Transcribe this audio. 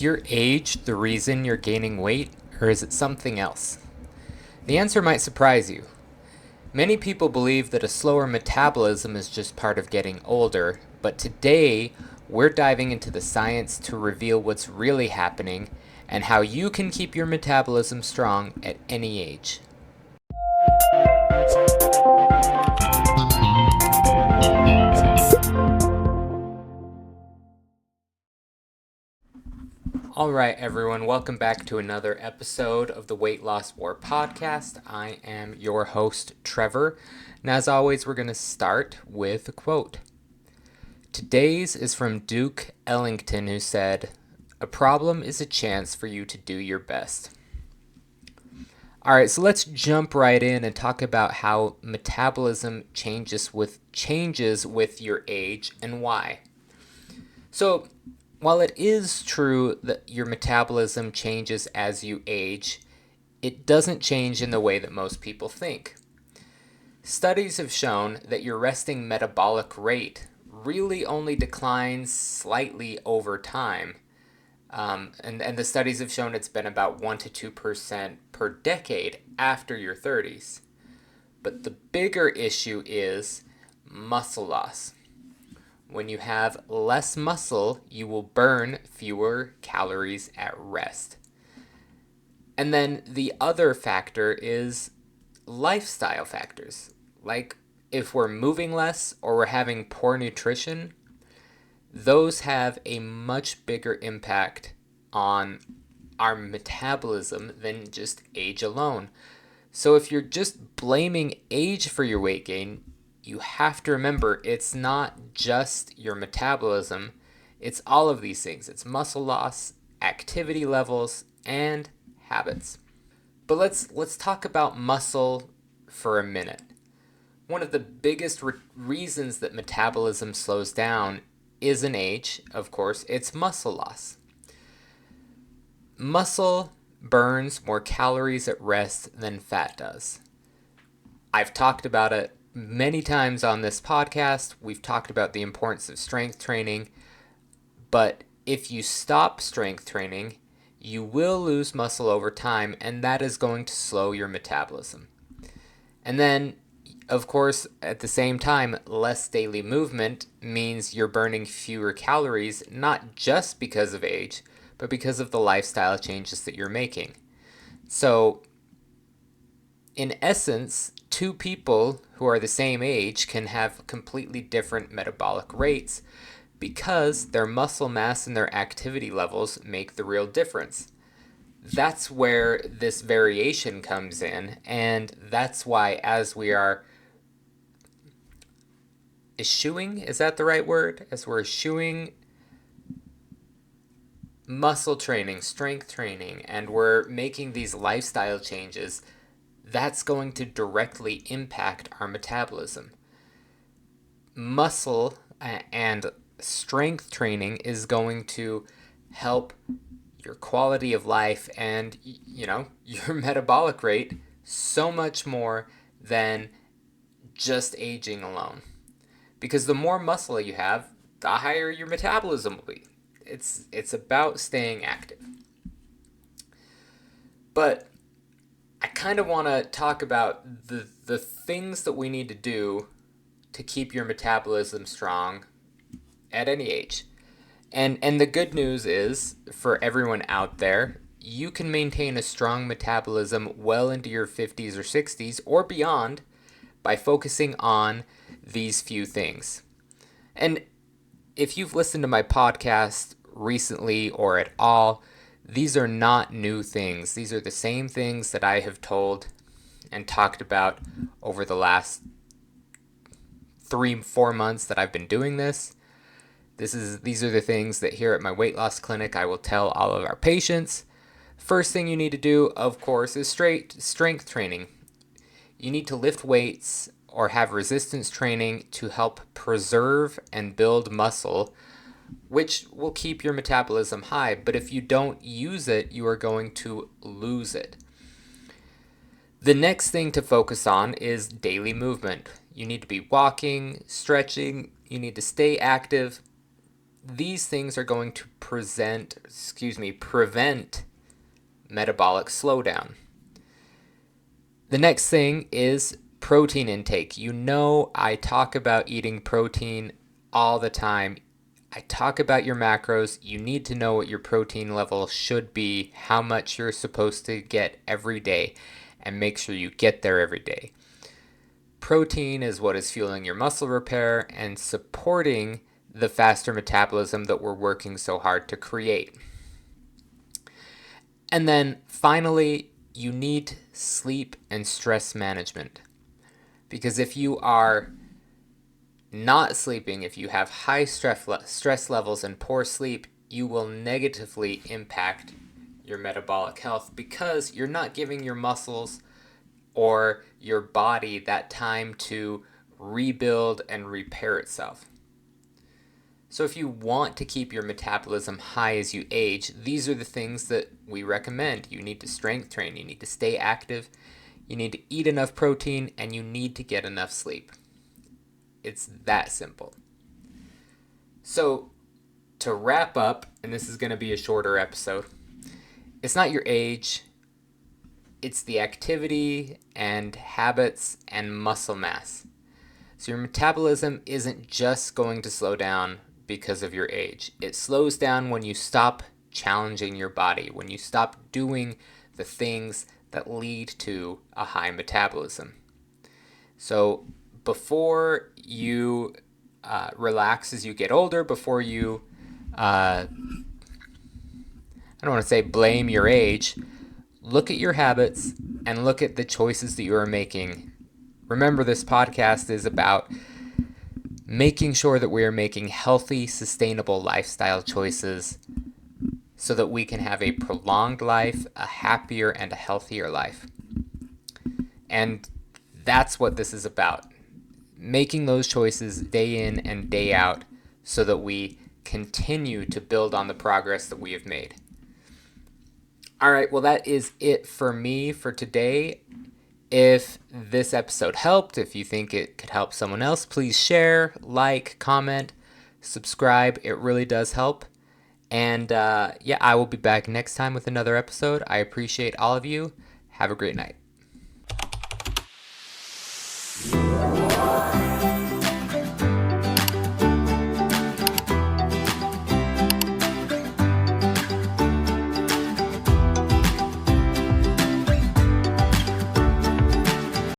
Is your age the reason you're gaining weight, or is it something else? The answer might surprise you. Many people believe that a slower metabolism is just part of getting older, but today we're diving into the science to reveal what's really happening and how you can keep your metabolism strong at any age. Alright, everyone, welcome back to another episode of the Weight Loss War podcast. I am your host, Trevor, and as always, we're going to start with a quote. Today's is from Duke Ellington, who said, "A problem is a chance for you to do your best." Alright, so let's jump right in and talk about how metabolism changes with your age and why. So, while it is true that your metabolism changes as you age, it doesn't change in the way that most people think. Studies have shown that your resting metabolic rate really only declines slightly over time. And the studies have shown it's been about 1 to 2% per decade after your 30s. But the bigger issue is muscle loss. When you have less muscle, you will burn fewer calories at rest. And then the other factor is lifestyle factors. Like if we're moving less or we're having poor nutrition, those have a much bigger impact on our metabolism than just age alone. So if you're just blaming age for your weight gain, you have to remember it's not just your metabolism, it's all of these things. It's muscle loss, activity levels, and habits. But let's talk about muscle for a minute. One of the biggest reasons that metabolism slows down isn't age, of course, it's muscle loss. Muscle burns more calories at rest than fat does. I've talked about it many times on this podcast. We've talked about the importance of strength training, but if you stop strength training, you will lose muscle over time, and that is going to slow your metabolism. And then, of course, at the same time, less daily movement means you're burning fewer calories, not just because of age, but because of the lifestyle changes that you're making. So, in essence, two people who are the same age can have completely different metabolic rates because their muscle mass and their activity levels make the real difference. That's where this variation comes in, and that's why as we are eschewing, is that the right word? As we're eschewing muscle training, strength training, and we're making these lifestyle changes, that's going to directly impact our metabolism. Muscle and strength training is going to help your quality of life and, your metabolic rate so much more than just aging alone. Because the more muscle you have, the higher your metabolism will be. It's about staying active. But I kind of want to talk about the things that we need to do to keep your metabolism strong at any age. And the good news is, for everyone out there, you can maintain a strong metabolism well into your 50s or 60s or beyond by focusing on these few things. And if you've listened to my podcast recently or at all, these are not new things. These are the same things that I have told and talked about over the last 3-4 months that I've been doing this. These are the things that here at my weight loss clinic I will tell all of our patients. First thing you need to do, of course, is strength training. You need to lift weights or have resistance training to help preserve and build muscle, which will keep your metabolism high. But if you don't use it, you are going to lose it. The next thing to focus on is daily movement. You need to be walking, stretching, you need to stay active. these things are going to prevent metabolic slowdown. The next thing is protein intake. You know, I talk about eating protein all the time. I talk about your macros. You need to know what your protein level should be, how much you're supposed to get every day, and make sure you get there every day. Protein is what is fueling your muscle repair and supporting the faster metabolism that we're working so hard to create. And then finally, you need sleep and stress management. Because if you are not sleeping, if you have high stress levels and poor sleep, you will negatively impact your metabolic health because you're not giving your muscles or your body that time to rebuild and repair itself. So if you want to keep your metabolism high as you age, these are the things that we recommend. You need to strength train, you need to stay active, you need to eat enough protein, and you need to get enough sleep. It's that simple. So to wrap up, and this is going to be a shorter episode, it's not your age, it's the activity and habits and muscle mass. So your metabolism isn't just going to slow down because of your age. It slows down when you stop challenging your body, when you stop doing the things that lead to a high metabolism. So before you relax as you get older, before you, I don't want to say blame your age, look at your habits and look at the choices that you are making. Remember, this podcast is about making sure that we are making healthy, sustainable lifestyle choices so that we can have a prolonged life, a happier and a healthier life. And that's what this is about. Making those choices day in and day out so that we continue to build on the progress that we have made. All right, well, that is it for me for today. If this episode helped, if you think it could help someone else, please share, like, comment, subscribe. It really does help. And I will be back next time with another episode. I appreciate all of you. Have a great night.